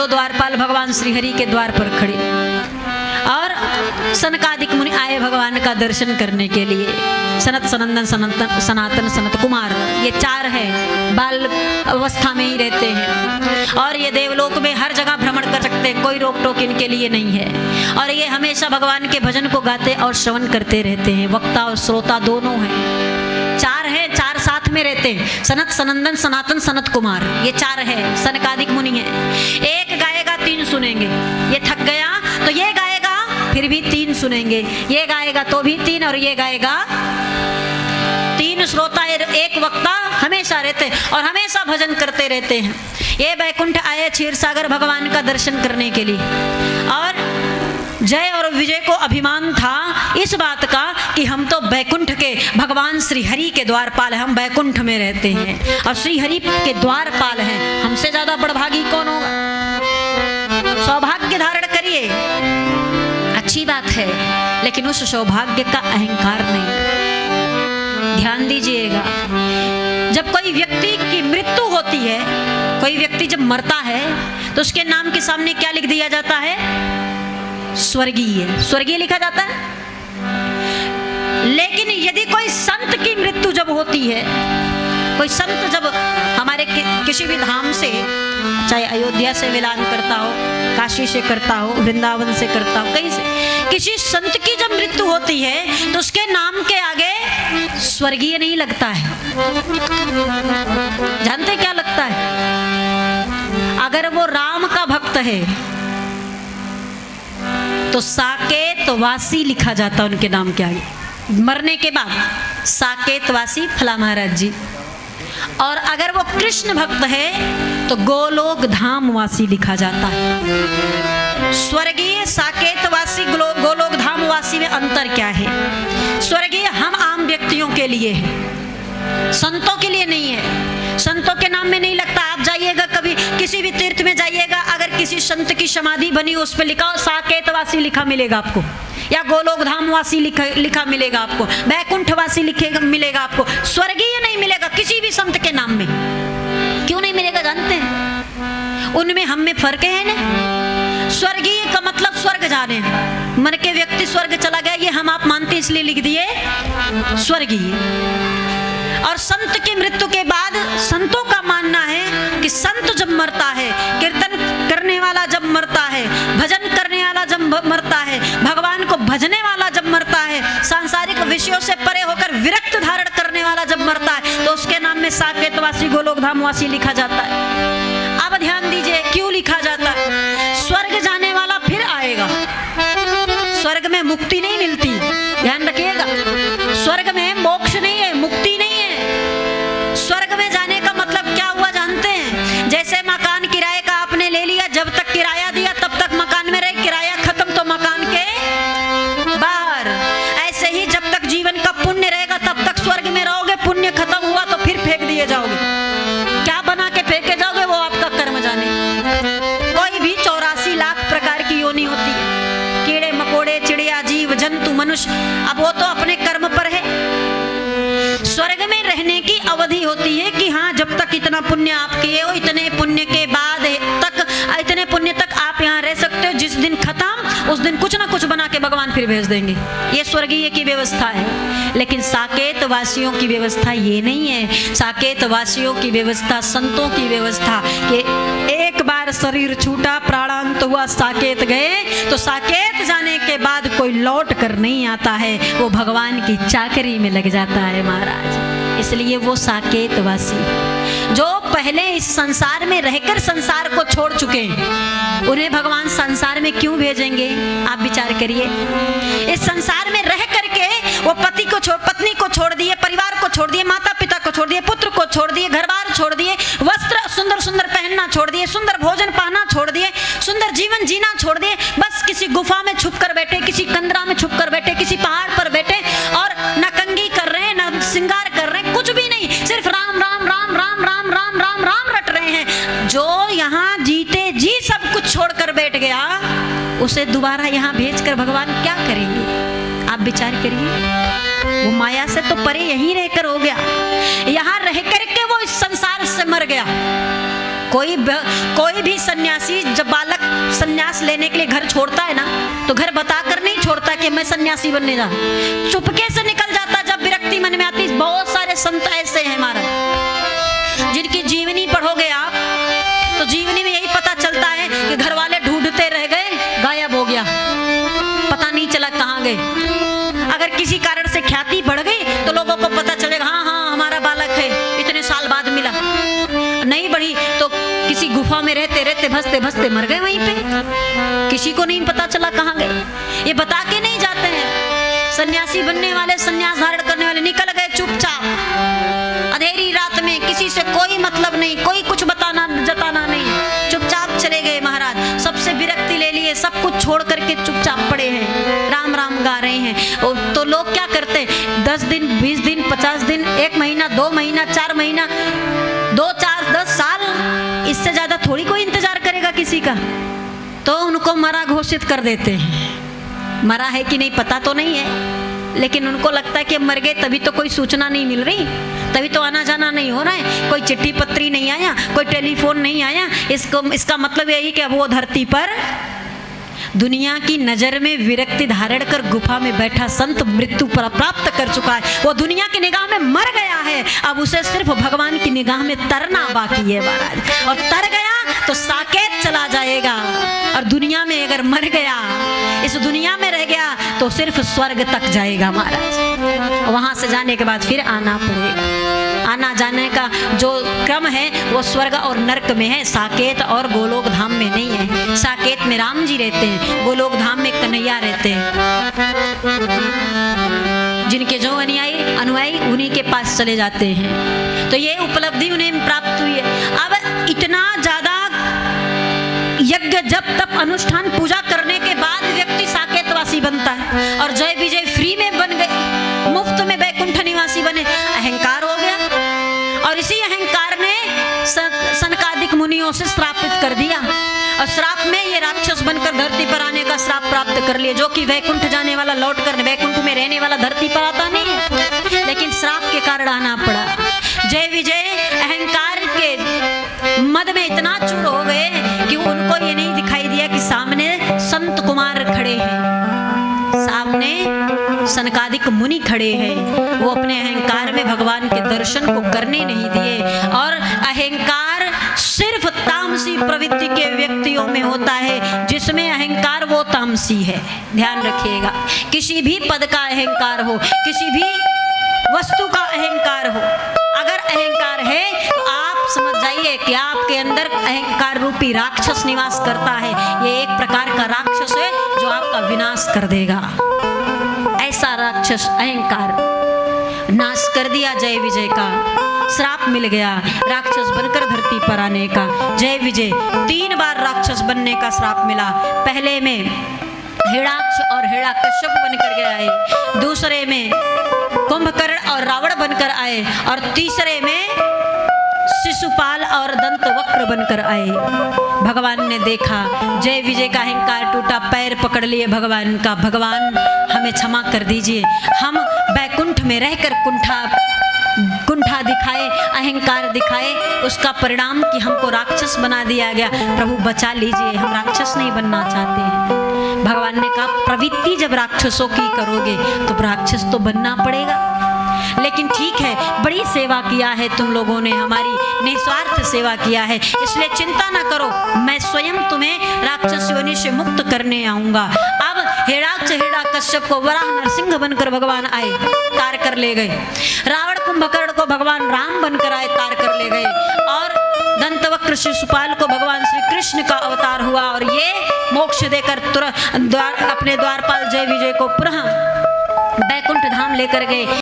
द्वारपाल भगवान श्रीहरि के द्वार पर खड़े और सनकादिक मुनि आए भगवान का दर्शन करने के लिए। सनत सनंदन सनातन सनत कुमार, ये चार हैं, बाल अवस्था में ही रहते हैं और ये देवलोक में हर जगह भ्रमण कर सकते हैं, कोई रोक टोक इनके लिए नहीं है। और ये हमेशा भगवान के भजन को गाते और श्रवण करते रहते हैं, वक्ता और श्रोता दोनों हैं। चार हैं, चार साथ में रहते हैं, सनत सनंदन सनातन सनत कुमार, ये चार है, सनकादिक मुनि है। एक गाएगा तीन सुनेंगे, ये थक गया तो ये गाएगा फिर भी तीन सुनेंगे, ये गाएगा तो भी तीन और ये गाएगा तीन। श्रोता एक वक्ता हमेशा रहते और हमेशा भजन करते रहते हैं। ये बैकुंठ आए क्षीर सागर भगवान का दर्शन करने के लिए और जय और विजय को अभिमान था इस बात का कि हम तो बैकुंठ के भगवान श्री हरि के द्वारपाल हैं, हम बैकुंठ में रहते हैं और श्री हरि के द्वारपाल हैं, हमसे ज्यादा बड़भागी कौन होगा। सौभाग्य धारण करिए, अच्छी बात है, लेकिन उस सौभाग्य का अहंकार नहीं। ध्यान दीजिएगा, जब कोई व्यक्ति की मृत्यु होती है, कोई व्यक्ति जब मरता है तो उसके नाम के सामने क्या लिख दिया जाता है? स्वर्गीय, स्वर्गीय लिखा जाता है। लेकिन यदि कोई संत की मृत्यु जब होती है, कोई संत जब हमारे किसी भी धाम से, चाहे अयोध्या से मिलान करता हो, काशी से करता हो, वृंदावन से करता हो, कहीं से किसी संत की जब मृत्यु होती है तो उसके नाम के आगे स्वर्गीय नहीं लगता है। जानते क्या लगता है? अगर वो राम का भक्त है तो साकेत वासी लिखा जाता उनके नाम के आगे, मरने के बाद साकेत वासी फला महाराज जी। और अगर वो कृष्ण भक्त है तो गोलोक धाम वासी लिखा जाता है। स्वर्गीय साकेत वासी गोलोक धाम वासी में अंतर क्या है? स्वर्गीय हम आम व्यक्तियों के लिए है, संतों के लिए नहीं है। संतों के नाम में नहीं लगता। आप जाइएगा कभी किसी भी तीर्थ में जाइएगा, अगर किसी संत की समाधि बनी उस पर लिखा साकेतवासी लिखा मिलेगा आपको, या गोलोक धाम वासी लिखा मिलेगा आपको, बैकुंठ वासी मिलेगा आपको, स्वर्गीय नहीं मिलेगा किसी भी संत के नाम में। क्यों नहीं मिलेगा जानते हैं? उनमें हम में फर्क है ना। स्वर्गीय का मतलब स्वर्ग जाने, मर के व्यक्ति स्वर्ग चला गया ये हम आप मानते इसलिए लिख दिए स्वर्गीय। और संत की मृत्यु के बाद संतों का मानना है कि संत जब मरता है, कीर्तन करने वाला जब मरता है, भजन करने वाला जब मरता है, भगवान को भजने वाला जब मरता है, सांसारिक विषयों से परे होकर विरक्त धारण करने वाला जब मरता है तो उसके नाम में साकेतवासी गोलोक धामवासी लिखा जाता है। अब ध्यान दीजिए क्यों लिखा जाता है? स्वर्ग जाने वाला फिर आएगा, स्वर्ग में मुक्ति नहीं मिलती, ध्यान रखिएगा। स्वर्ग में मोक्ष नहीं है, मुक्ति नहीं है। स्वर्ग में जाने का मतलब क्या हुआ जानते हैं? जैसे मकान किराए का आपने ले लिया, जब तक किराया दिया तब तक मकान में रहे, किराया खत्म तो मकान के बाहर। ऐसे ही जब तक जीवन का पुण्य रहेगा तब तक स्वर्ग में रहोगे, पुण्य खत्म हुआ तो फिर फेंक दिए जाओगे। क्या बना के फेंके जाओगे वो आपका कर्म जाने। कोई भी 84 लाख प्रकार की योनि होती है, कीड़े मकोड़े चिड़िया जीव जंतु मनुष्य, अब वो तो अपने कर्म पर है। स्वर्ग में रहने की अवधि होती है कि हाँ जब तक इतना पुण्य आप किए हो, इतने पुण्य के बाद तक, इतने पुण्य तक आप यहाँ रह सकते हो। जिस दिन खत्म उस दिन कुछ ना कुछ बना के भगवान फिर भेज देंगे। ये स्वर्गीय की व्यवस्था है। लेकिन साकेत वासियों की व्यवस्था ये नहीं है। साकेत वासियों की व्यवस्था, संतों की व्यवस्था कि एक बार शरीर छूटा, प्राणांत हुआ, साकेत गए तो साकेत जाने के बाद कोई लौट कर नहीं आता है, वो भगवान की चाकरी में लग जाता है महाराज। इसलिए वो साकेतवासी जो पहले इस संसार में रहकर संसार को छोड़ चुके हैं, उन्हें भगवान संसार में क्यों भेजेंगे? आप विचार करिए। इस संसार में रह करके वो पति को पत्नी को छोड़ दिए, परिवार को छोड़ दिए, माता पिता को छोड़ दिए, पुत्र को छोड़ दिए, घर बार छोड़ दिए, वस्त्र सुंदर सुंदर पहनना छोड़ दिए, सुंदर भोजन पाना छोड़ दिए, सुंदर जीवन जीना छोड़ दिए। बस किसी गुफा में छुप कर बैठे, किसी कंदरा में छुप कर बैठे, किसी पहाड़ पर बैठे और न कंघी कर रहे हैं, न श्रृंगार कर रहे हैं, कुछ भी नहीं, सिर्फ राम राम राम राम राम राम राम राम रट रहे हैं। जो यहाँ जीते जी सब कुछ छोड़कर बैठ गया, उसे दोबारा यहाँ भेजकर भगवान क्या करेंगे? आप विचार करिए। वो माया से तो परे यहीं रहकर हो गया, यहाँ रह करके वो इस संसार से मर गया। कोई भी सन्यासी जब बालक सन्यास लेने के लिए घर छोड़ता है ना, तो घर बताकर नहीं छोड़ता कि मैं सन्यासी बनने जा, चुपके से निकल जाता जब विरक्ति मन में आती। बहुत सारे संत ऐसे हैं हमारा, जिनकी जीवनी पढ़ोगे आप तो जीवनी में यही पता चलता है कि घर वाले ढूंढते रह गए, गायब हो गया, पता नहीं चला कहाँ गए। अगर किसी कारण से ख्याति बढ़ गई तो लोगों को पता चलेगा, हाँ हाँ हमारा बालक है, इतने साल बाद मिला। नहीं बढ़ी तो किसी गुफा में रहते रहते भसते भसते मर गए वहीं पे, किसी को नहीं पता चला कहाँ गए। ये बता के नहीं जाते हैं। सन्यासी बनने वाले, सन्यास धारण करने वाले निकल गए चुपचाप, अंधेरी रात में, किसी से कोई मतलब नहीं, कोई कुछ बताना जताना नहीं, चुपचाप चले गए महाराज। सबसे विरक्ति ले लिए, सब कुछ छोड़ करके चुपचाप पड़े हैं, राम राम गा रहे हैं। तो लोग क्या करते हैं, 10 दिन 20 दिन 50 दिन 1 महीना 2 महीना 4 महीना 2 4 10 साल, इससे ज्यादा थोड़ी कोई इंतजार करेगा किसी का। तो उनको मरा घोषित कर देते हैं। मरा है कि नहीं पता तो नहीं है, लेकिन उनको लगता है कि मर गए, तभी तो कोई सूचना नहीं मिल रही, तभी तो आना जाना नहीं हो रहा है, कोई चिट्ठी पत्री नहीं आया, कोई टेलीफोन नहीं आया। इसका मतलब यही कि अब वो धरती पर दुनिया की नजर में विरक्ति धारण कर गुफा में बैठा संत मृत्यु पर प्राप्त कर चुका है। वो दुनिया की निगाह में मर गया है, अब उसे सिर्फ भगवान की निगाह में तरना बाकी है महाराज। और तर गया तो साकेत चला जाएगा, और दुनिया में अगर मर गया, इस दुनिया में रह गया, तो सिर्फ स्वर्ग तक जाएगा महाराज। वहां से जाने के बाद फिर आना पड़ेगा। आना जाने का जो क्रम है वो स्वर्ग और नरक में है, साकेत और गोलोक धाम में नहीं है। साकेत में राम जी रहते हैं, गोलोक धाम में कन्हैया रहते हैं। जिनके जो अनुयायी उन्हीं के पास चले जाते हैं। तो ये उपलब्धि उन्हें प्राप्त हुई है। अब इतना ज्यादा यज्ञ जप तप अनुष्ठान पूजा करने के बाद व्यक्ति साकेतवासी बनता है, और जय विजय फ्री में बन गए, मुफ्त में बैकुंठ निवासी बने। अहंकार हो गया, और इसी अहंकार ने सनकादिक मुनियों से श्रापित कर दिया, और श्राप में ये राक्षस बनकर धरती पर आने का श्राप प्राप्त कर लिया। जो कि वैकुंठ जाने वाला लौट कर वैकुंठ में रहने वाला धरती पर आता नहीं है, लेकिन श्राप के कारण आना पड़ा। जय विजय अहंकार के मद में इतना चूर हो गए कि उनको ये नहीं दिखाई दिया कि सामने संत कुमार खड़े हैं, सामने सनकादिक मुनि खड़े हैं। वो अपने अहंकार में भगवान के दर्शन को करने नहीं दिए। और अहंकार सिर्फ तामसी प्रवृत्ति के व्यक्तियों में होता है, जिसमें अहंकार वो तामसी है। ध्यान रखिएगा, किसी भी पद का अहंकार हो, किसी भी वस्तु का अहंकार हो, अगर अहंकार है तो आप समझ जाइए कि आपके अंदर अहंकार रूपी राक्षस निवास करता है। ये एक प्रकार का राक्षस है जो आपका विनाश कर देगा। ऐसा राक्षस अहंकार नाश कर दिया जय विजय का। श्राप मिल गया राक्षस बनकर धरती पर आने का। जय विजय 3 बार राक्षस बनने का श्राप मिला। पहले में हिरण्याक्ष और हिरण्यकश्यप बनकर के आए, दूसरे में कुंभकर्ण और रावण बनकर आए, और तीसरे में शिशुपाल और दंतवक्र बनकर आए। भगवान ने देखा, जय विजय का अहंकार टूटा, पैर पकड़ लिए भगवान का, भगवान हमें क्षमा कर दीजिए। हम बैकुंठ में रहकर कुंठा दिखाए, अहंकार दिखाए, उसका परिणाम कि हमको राक्षस बना दिया गया। प्रभु बचा लीजिए, हम राक्षस नहीं बनना चाहते हैं। भगवान ने कहा, प्रवृत्ति जब राक्षसों की करोगे तो राक्षस तो बनना पड़ेगा। लेकिन ठीक है, बड़ी सेवा किया है तुम लोगों ने, हमारी निस्वार्थ सेवा किया है, इसलिए चिंता ना करो, मैं स्वयं तुम्हें राक्षस योनि से मुक्त करने आऊंगा। अब हिरण्याक्ष हिरण्यकश्यप को वराह नरसिंह बनकर भगवान आए, तार कर ले गए। रावण कुंभकर्ण को भगवान राम बनकर आए, तार कर ले गए। और दंतवक्र शिशुपाल को भगवान श्री कृष्ण का अवतार हुआ, और ये मोक्ष देकर तुरंत अपने द्वारपाल जय विजय को पुनः बैकुंठ धाम लेकर गए।